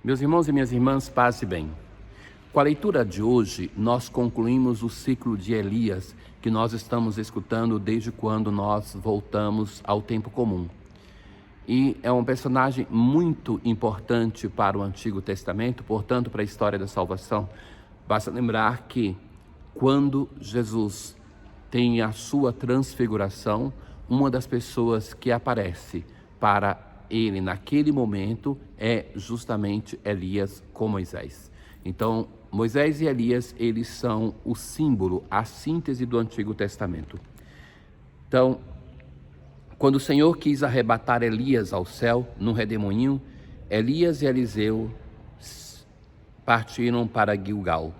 Meus irmãos e minhas irmãs, paz e bem. Com a leitura de hoje, nós concluímos o ciclo de Elias que nós estamos escutando desde quando nós voltamos ao tempo comum. E é um personagem muito importante para o Antigo Testamento, portanto, para a história da salvação. Basta lembrar que quando Jesus tem a sua transfiguração, uma das pessoas que aparece para ele naquele momento é justamente Elias com Moisés. Então, Moisés e Elias, eles são o símbolo, a síntese do Antigo Testamento. Então, quando o Senhor quis arrebatar Elias ao céu, no redemoinho, Elias e Eliseu partiram para Gilgal.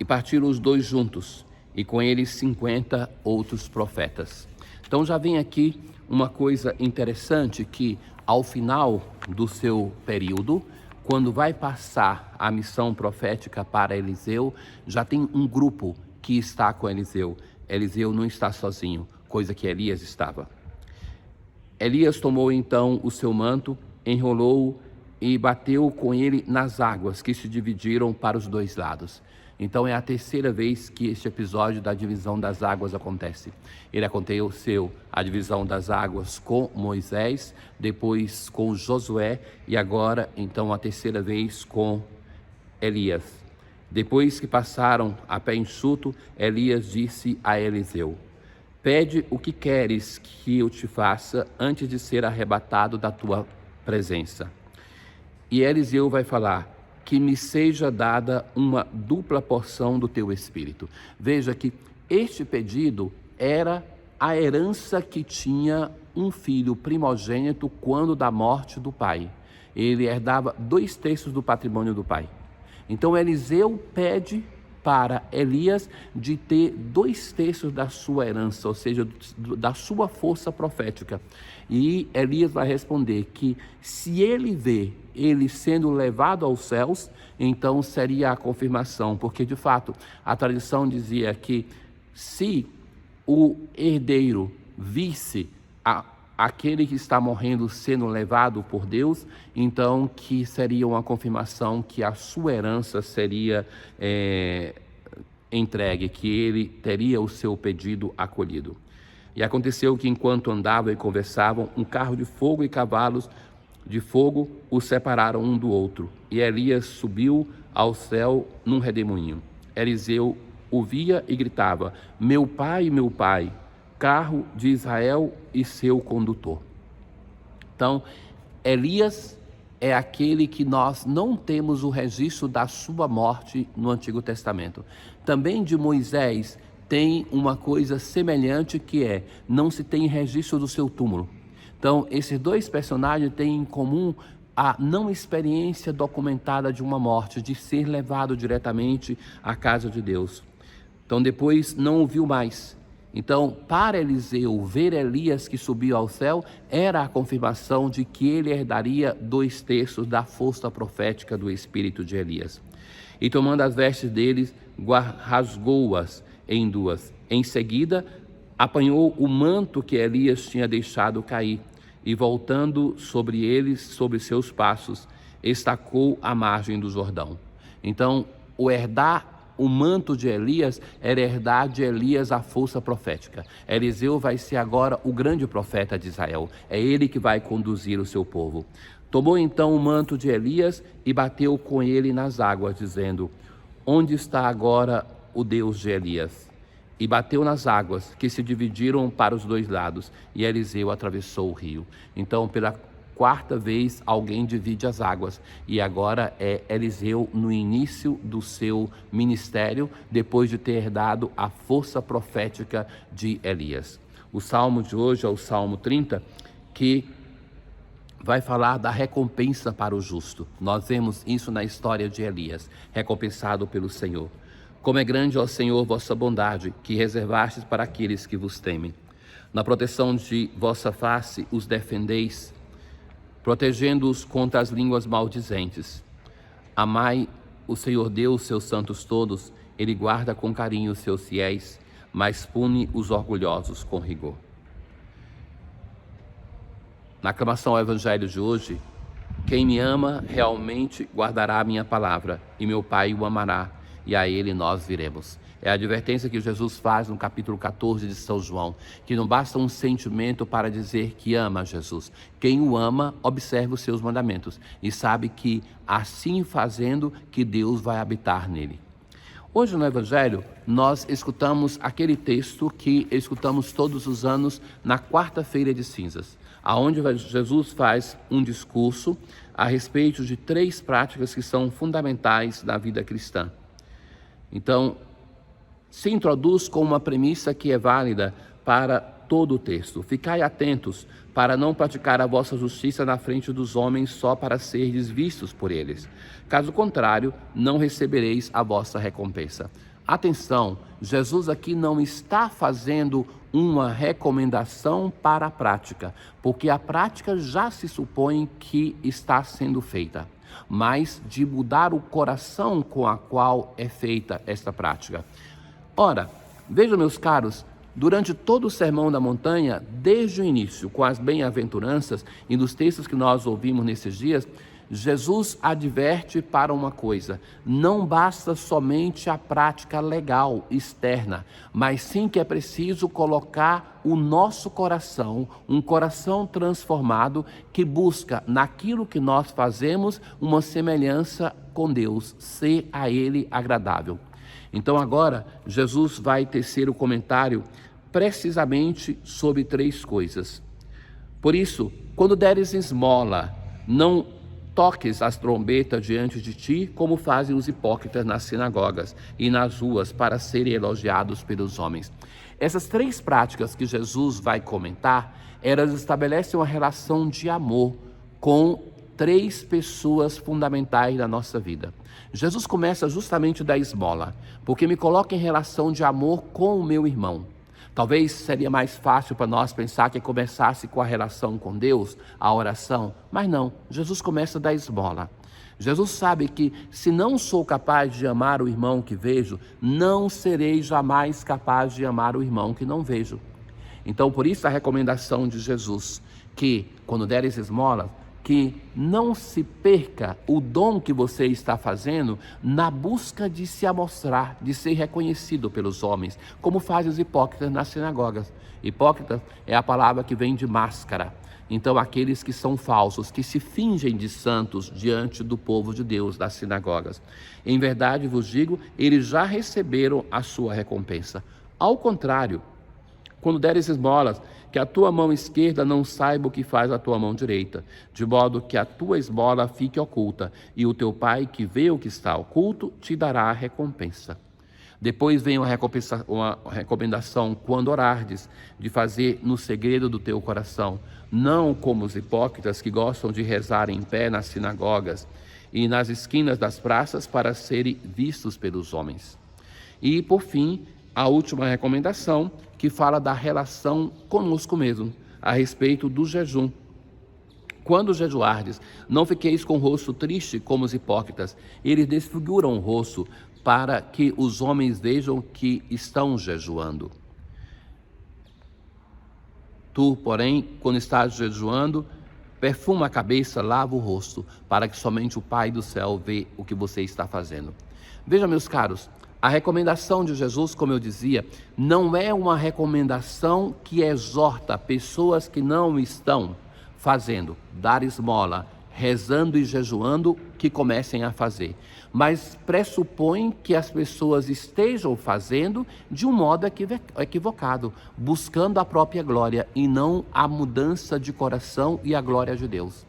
E partiram os dois juntos, e com eles 50 outros profetas. Então já vem aqui uma coisa interessante, que ao final do seu período, quando vai passar a missão profética para Eliseu, já tem um grupo que está com Eliseu. Eliseu não está sozinho, coisa que Elias estava. Elias tomou então o seu manto, enrolou-o e bateu com ele nas águas que se dividiram para os dois lados. Então é a terceira vez que este episódio da divisão das águas acontece. Ele aconteceu a divisão das águas com Moisés, depois com Josué e agora então a terceira vez com Elias. Depois que passaram a pé enxuto, Elias disse a Eliseu: pede o que queres que eu te faça antes de ser arrebatado da tua presença. E Eliseu vai falar: que me seja dada uma dupla porção do teu espírito. Veja que este pedido era a herança que tinha um filho primogênito quando da morte do pai. Ele herdava 2/3 do patrimônio do pai. Então Eliseu pede para Elias de ter 2/3 da sua herança, ou seja, da sua força profética. E Elias vai responder que se ele vê ele sendo levado aos céus, então seria a confirmação, porque de fato a tradição dizia que se o herdeiro visse aquele que está morrendo sendo levado por Deus, então que seria uma confirmação que a sua herança seria entregue, que ele teria o seu pedido acolhido. E aconteceu que enquanto andavam e conversavam, um carro de fogo e cavalos de fogo os separaram um do outro. E Elias subiu ao céu num redemoinho. Eliseu o via e gritava: meu pai, carro de Israel e seu condutor. Então, Elias é aquele que nós não temos o registro da sua morte no Antigo Testamento. Também de Moisés tem uma coisa semelhante, que é, não se tem registro do seu túmulo. Então, esses dois personagens têm em comum a não experiência documentada de uma morte, de ser levado diretamente à casa de Deus. Então, depois não o viu mais. Então, para Eliseu, ver Elias que subiu ao céu era a confirmação de que ele herdaria 2/3 da força profética do espírito de Elias. E tomando as vestes deles, rasgou-as em duas. Em seguida, apanhou o manto que Elias tinha deixado cair e, voltando sobre eles, sobre seus passos, estacou à margem do Jordão. Então, o manto de Elias era herdar de Elias a força profética. Eliseu vai ser agora o grande profeta de Israel. É ele que vai conduzir o seu povo. Tomou então o manto de Elias e bateu com ele nas águas, dizendo: onde está agora o Deus de Elias? E bateu nas águas, que se dividiram para os dois lados, e Eliseu atravessou o rio. Então, pela 4ª vez, alguém divide as águas, e agora é Eliseu no início do seu ministério, depois de ter herdado a força profética de Elias. O salmo de hoje é o Salmo 30, que vai falar da recompensa para o justo. Nós vemos isso na história de Elias, recompensado pelo Senhor. Como é grande, ó Senhor, vossa bondade, que reservastes para aqueles que vos temem. Na proteção de vossa face os defendeis, protegendo-os contra as línguas maldizentes. Amai o Senhor Deus, seus santos todos, ele guarda com carinho os seus fiéis, mas pune os orgulhosos com rigor. Na aclamação ao Evangelho de hoje, Quem me ama realmente guardará a minha palavra, e meu Pai o amará, e a ele nós viremos. É a advertência que Jesus faz no capítulo 14 de São João, que não basta um sentimento para dizer que ama Jesus. Quem o ama, observa os seus mandamentos e sabe que, assim fazendo, que Deus vai habitar nele. Hoje no Evangelho, nós escutamos aquele texto que escutamos todos os anos na quarta-feira de cinzas, aonde Jesus faz um discurso a respeito de 3 práticas que são fundamentais na vida cristã. Então, se introduz com uma premissa que é válida para todo o texto. Ficai atentos para não praticar a vossa justiça na frente dos homens só para serdes vistos por eles. Caso contrário, não recebereis a vossa recompensa. Atenção, Jesus aqui não está fazendo uma recomendação para a prática, porque a prática já se supõe que está sendo feita, mas de mudar o coração com a qual é feita esta prática. Ora, vejam, meus caros, durante todo o Sermão da Montanha, desde o início, com as bem-aventuranças e nos textos que nós ouvimos nesses dias, Jesus adverte para uma coisa: não basta somente a prática legal externa, mas sim que é preciso colocar o nosso coração, um coração transformado que busca naquilo que nós fazemos uma semelhança com Deus, ser a Ele agradável. Então agora Jesus vai tecer o comentário precisamente sobre 3 coisas. Por isso, quando deres esmola, não toques as trombetas diante de ti, como fazem os hipócritas nas sinagogas e nas ruas, para serem elogiados pelos homens. Essas 3 práticas que Jesus vai comentar, elas estabelecem uma relação de amor com 3 pessoas fundamentais da nossa vida. Jesus começa justamente da esmola, porque me coloca em relação de amor com o meu irmão. Talvez seria mais fácil para nós pensar que começasse com a relação com Deus, a oração, mas não, Jesus começa da esmola. Jesus sabe que se não sou capaz de amar o irmão que vejo, não serei jamais capaz de amar o irmão que não vejo. Então, por isso a recomendação de Jesus, que quando deres esmola, que não se perca o dom que você está fazendo na busca de se amostrar, de ser reconhecido pelos homens, como fazem os hipócritas nas sinagogas. Hipócrita é a palavra que vem de máscara. Então, aqueles que são falsos, que se fingem de santos diante do povo de Deus das sinagogas. Em verdade vos digo, eles já receberam a sua recompensa. Ao contrário, quando deres esmolas, que a tua mão esquerda não saiba o que faz a tua mão direita, de modo que a tua esmola fique oculta, e o teu Pai que vê o que está oculto te dará a recompensa. Depois vem uma recomendação, quando orardes, de fazer no segredo do teu coração, não como os hipócritas que gostam de rezar em pé nas sinagogas e nas esquinas das praças para serem vistos pelos homens. E, por fim, a última recomendação, que fala da relação conosco mesmo, a respeito do jejum. Quando jejuardes, não fiqueis com o rosto triste como os hipócritas. Eles desfiguram o rosto para que os homens vejam que estão jejuando. Tu, porém, quando estás jejuando, perfuma a cabeça, lava o rosto, para que somente o Pai do céu vê o que você está fazendo. Veja, meus caros, a recomendação de Jesus, como eu dizia, não é uma recomendação que exorta pessoas que não estão fazendo, dar esmola, rezando e jejuando, que comecem a fazer. Mas pressupõe que as pessoas estejam fazendo de um modo equivocado, buscando a própria glória e não a mudança de coração e a glória de Deus.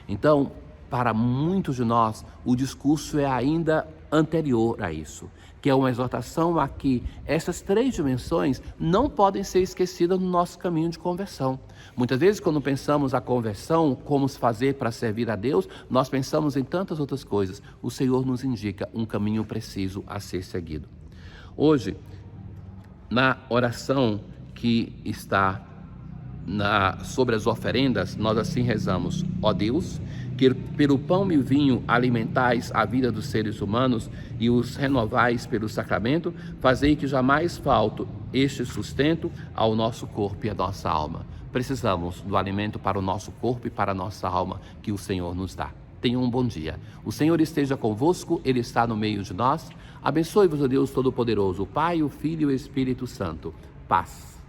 Então, para muitos de nós, o discurso é ainda anterior a isso, que é uma exortação a que essas 3 dimensões não podem ser esquecidas no nosso caminho de conversão. Muitas vezes, quando pensamos a conversão, como se fazer para servir a Deus, nós pensamos em tantas outras coisas. O Senhor nos indica um caminho preciso a ser seguido. Hoje, na oração que está sobre as oferendas, nós assim rezamos: ó Deus, que pelo pão e vinho alimentais a vida dos seres humanos e os renovais pelo sacramento, fazei que jamais falte este sustento ao nosso corpo e à nossa alma. Precisamos do alimento para o nosso corpo e para a nossa alma que o Senhor nos dá. Tenham um bom dia. O Senhor esteja convosco, Ele está no meio de nós. Abençoe-vos, o Deus Todo-Poderoso, o Pai, o Filho e o Espírito Santo. Paz.